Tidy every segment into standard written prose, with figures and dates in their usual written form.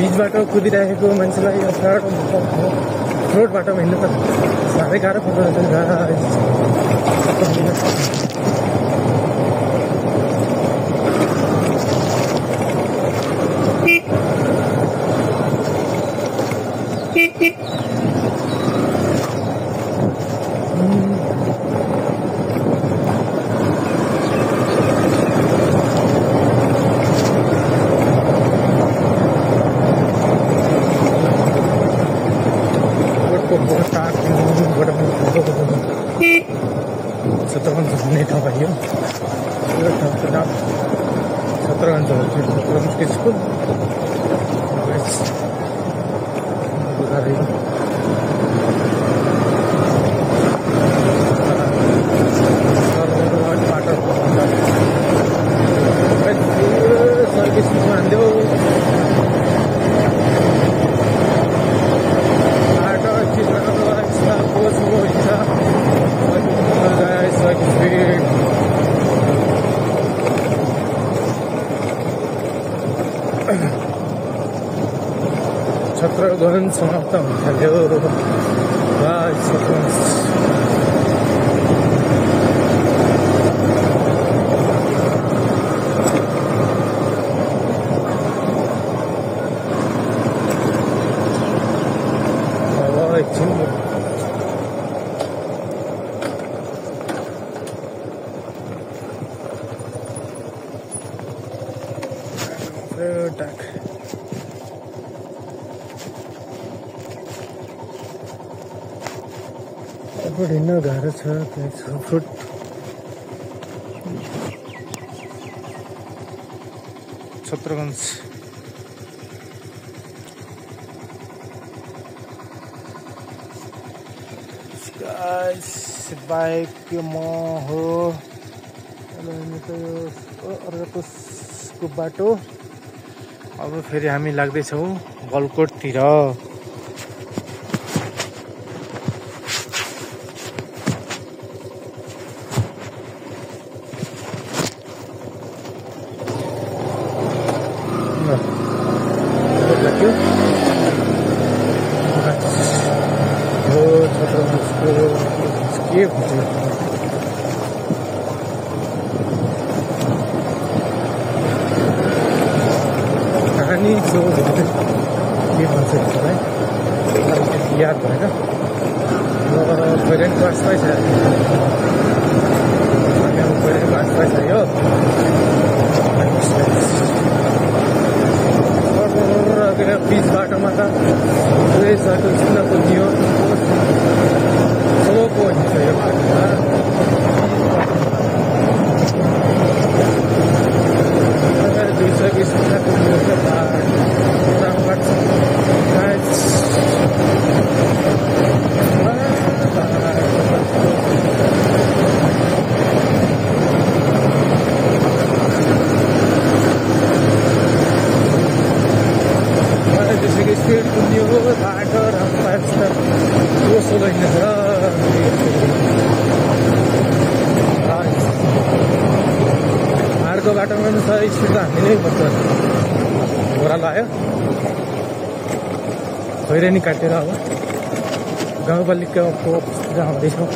Pitch बाटो कुदिरहेको मान्छेलाई यो रोड बाटोमा हिँड्नु त साह्रै गाह्रो पर्दो रहेछ सत्रगञ्ज भन्ने ठाउँ भयो यो ठाउँको नाम सत्रगञ्ज हो सत्रगञ्ज स्कुल सर्भिसमा हान्दियो छत्रगञ्ज समाप्त हुन थाल्यो छत्रगञ्ज एकछिन हिँड्न गाह्रो छ फुट छत्रगञ्ज बाइक यो म हो अर्को बाटो अब फेरि हामी लाग्दैछौँ गलकोटतिर के भन्छ कहानी जो के भन्छ त्यसलाई याद भएन पहिलेको वास्तै छ पहिलेको वास्तै छ यो पिच बाटोमा त पुरै सर्कल किन कुदियो सोको हुन्छ यो बाटोमा स्पिड कुदियो बाटो रास्ता दोस्रो हिँडेछ हाडको बाटोमा पनि सही स्पिड त हामीले पर्छ घोडा लाग्यो खैरेनी काटेर अब गाउँपालिकाको आउँदैछौँ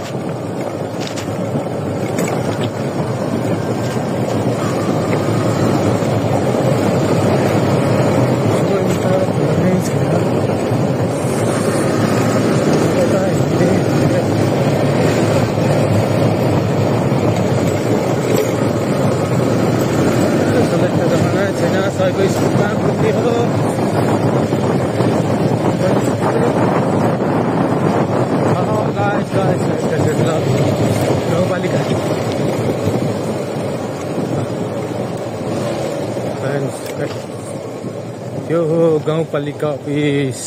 यो हो गाउँपालिका अफिस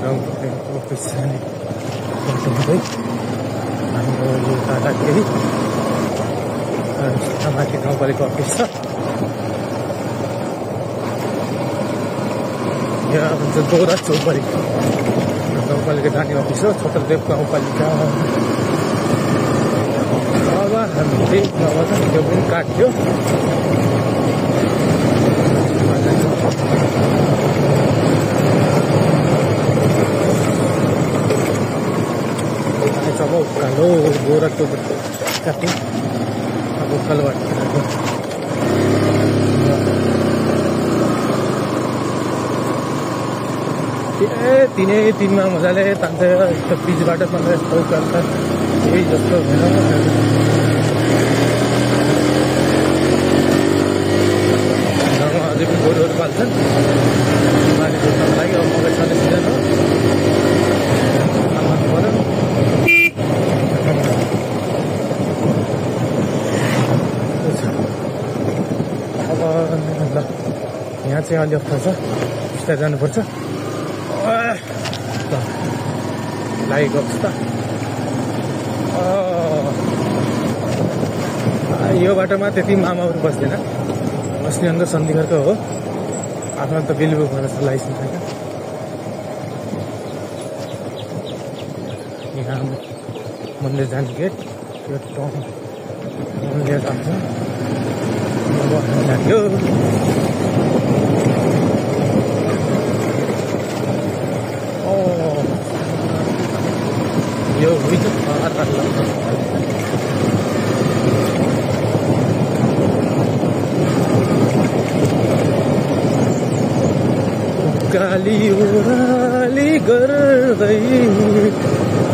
गाउँपालिका अफिस हाम्रो यो टाटा केही माथि गाउँपालिका अफिस छ यहाँ भन्छ गौरा चौपरी गाउँपालिका जाने अफिस हो छत्रदेव गाउँपालिका अब हामीले नभए त्यो पनि काट्यो। अब उकालो गोरखको काट्यो, अब उकालोबाट तिनमा मजाले तान्छ। यस्तो पिचबाट मात्रै यस्तो उकालो त केही जस्तो हुँदैन। घरमा अझै पनि गोरुहरू पाल्छन् बाली जोत्नको लागि। अब मकै छर्ने सिजन हो, पऱ्यो। अब ल यहाँ चाहिँ अलि अप्ठ्यारो छ, बिस्तारै जानुपर्छ। लागेको छ त। यो बाटोमा त्यति मामाहरू बस्दैन, बस्ने अन्त सन्धिखरको हो। आफ्नो त बिलबु भएर छ लाइसेन्स होइन। यहाँ मन्दिर जाने गेट, यो टाउन मन्दिर जान्छ। लाग्यो यो हुन्छ गाली ओराली गर्दै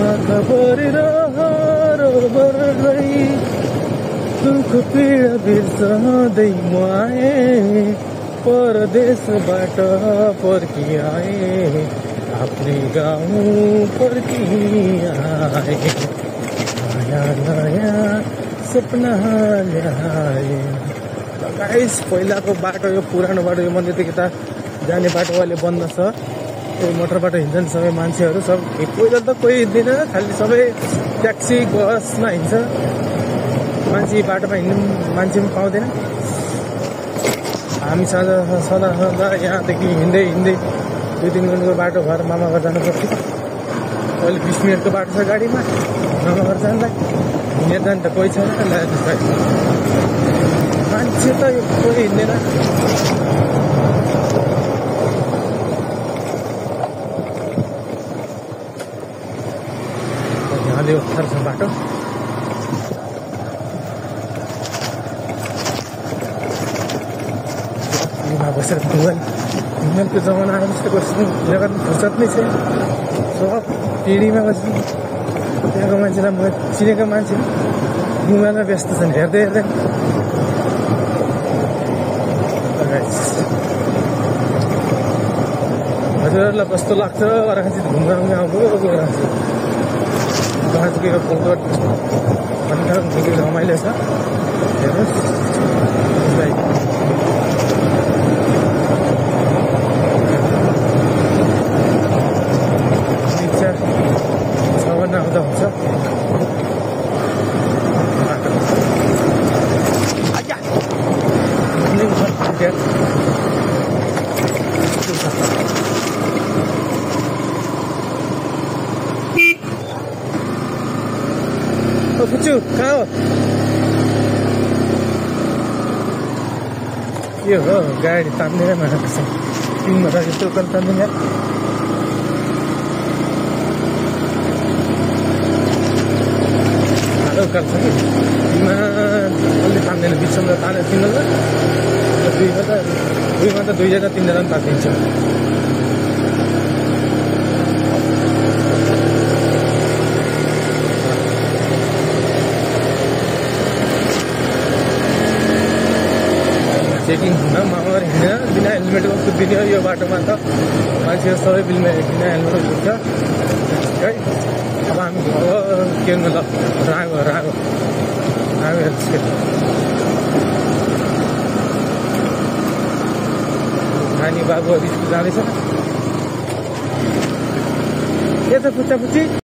आँखा परिरहरो गर्दै दुःख पीडा बिर्सँदै म आएँ, परदेशबाट पर्खिआएँ, आफ्नै गाउँ पर्खिआएँ, नयाँ नयाँ सपना ल्याए। गाइस पहिलाको बाटो, यो पुरानो बाटो, यो मन्दिरदेखि त जाने बाटो अहिले बन्द छ। कोही मोटर बाटो हिँड्छन् सबै मान्छेहरू, सब पहिला त कोही हिँड्दैन, खालि सबै ट्याक्सी बसमा हिँड्छ। मान्छे बाटोमा हिँड्नु मान्छे पनि पाउँदैन। हामी सदा यहाँदेखि हिँड्दै 2-3 मिनटको बाटो भएर मामा घर जानु पर्थ्यो। अहिले 20 मिनटको बाटो छ गाडीमा मामा घर जानलाई। हिँडेर जानु त कोही छैन, मान्छे त कोही हिँड्दैन। यहाँले अप्ठ्यारो छ बाटो। बसेर मोबाइलको जमाना आएर जस्तो गर्छु, जग्गा फुर्सद नै छैन। सब पिँढीमा बस्छु। त्यहाँको मान्छेलाई म चिनेको मान्छे मोबाइलमा व्यस्त छन्, हेर्दै हजुरहरूलाई कस्तो लाग्छ? अर्कासित घुम्न आउनु गएर दार्जिलिङको फोटो भन्दा रमाइलो छ। हेर्नुहोस् आउँदा हुन्छ। पुच्चु कहाँ हो? के हो गाडी तान्दैन मलाई त पिङमा त यस्तो उकालो तान्दैन। उकालो छ कि बिमा अलि तान्दैन, बिचमा तानेर तिनीहरू दुईमा त 2-3जना पनि तानिदिन्छ। चेकिङ हुन मामा हिँडेर बिना हेलमेटको कुद्दिने यो बाटोमा त मान्छेहरू सबै बिना हेलमेटको कुद्छ है। अब हामी के गर्नु ल, रागो नानी बाबुहरू स्कुल जाँदैछ। के छ पुच्चा पुच्ची?